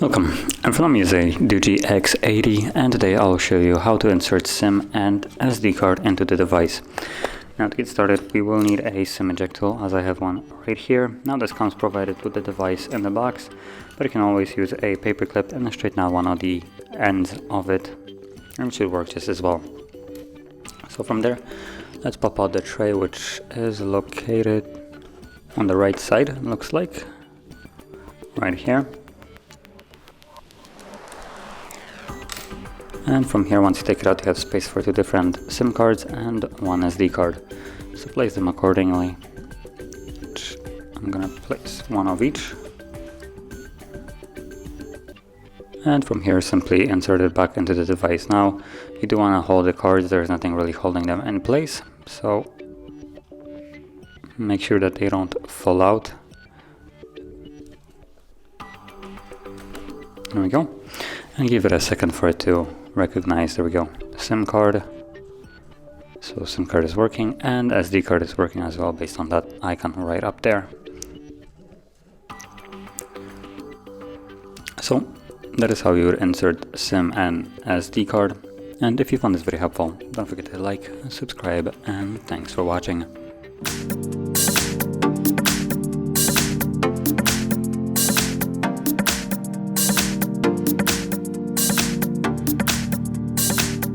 Welcome, in front of me is a Doogee X80 and today I'll show you how to insert SIM and SD card into the device. Now to get started we will need a SIM eject tool, as I have one right here. Now this comes provided with the device in the box, but you can always use a paper clip and straighten out one of the ends of it and it should work just as well. So from there, let's pop out the tray, which is located on the right side, it looks like, right here. And from here, once you take it out, you have space for two different SIM cards and one SD card. So place them accordingly. I'm gonna place one of each. And from here, simply insert it back into the device. Now, you do want to hold the cards, there's nothing really holding them in place. So make sure that they don't fall out. There we go. And give it a second for it to recognize. There we go. SIM card. So SIM card is working and SD card is working as well based on that icon right up there. So that is how you would insert SIM and SD card. And if you found this very helpful, don't forget to like, subscribe, and thanks for watching.